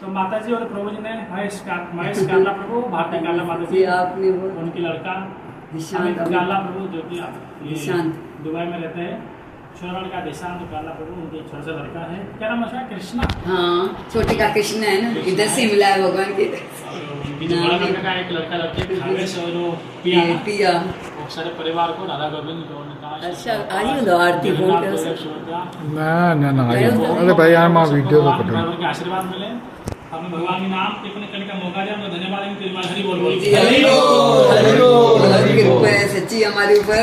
तो माता जी और प्रभु जी ने महेश काला प्रभु भारतीय काला माता जी आपने उनकी लड़का काला प्रभु जो कि दुबई में रहते हैं छोरा का देशांत काला प्रभु उनके छोटा सा लड़का है क्या नाम है कृष्णा। हाँ छोटे का कृष्ण है ना इधर से मिला है भगवान के बड़ा लड़का का एक लड़का लड़की भावेश और पिया सारे परिवार को राधा गोविंद को अच्छा आई हो आरती फोन कर ना ना ना अरे भाई यार मां वीडियो तो करो के आशीर्वाद मिले हमें भगवान के नाम टिप्पणी करने का मौका दिया हमको धन्यवाद हरि बोल हरि बोल हरि बोल हरि कृपा है सच्ची हमारे ऊपर